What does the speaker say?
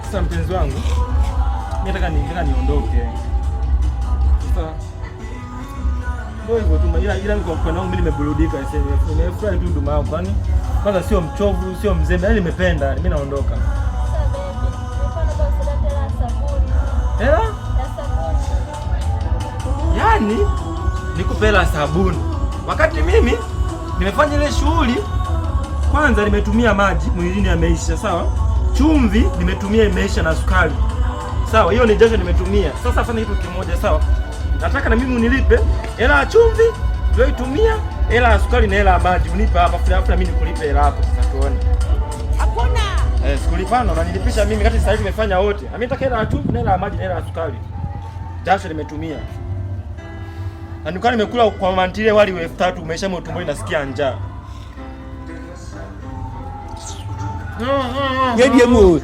Sasa mpenzi wangu, mimi nataka niondoke. Sasa ndio hivyo tu, ila kwa upande wangu mimi nimeburudika, nimefurahi tu ndugu yangu. Kwani kwanza sio mchovu, sio mzembe, yani nimependa, mimi naondoka. Hela? Yaani nikupe hela sabuni. Wakati mimi nimefanya ile shughuli, kwanza nimetumia maji mwilini yameisha, sawa? Chumvi nimetumia imeisha na sukari. Sawa, hiyo ni jasho nimetumia. Sasa fanya kitu kimoja, sawa? Nataka na mimi unilipe hela ya chumvi, ndio itumia, hela ya sukari na hela ya maji unipe hapa, afu mimi nikulipe hela hapo sasa tuone. Hakuna. Sikulipana, unanilipisha mimi kati sasa hivi nimefanya wote. Na mimi nataka hela ya chumvi na hela ya maji na hela ya sukari. Jasho nimetumia. Na nilikuwa nimekula kwa mantile wali wa 3000 umeisha mwa tumboni nasikia njaa. Ngedi mu.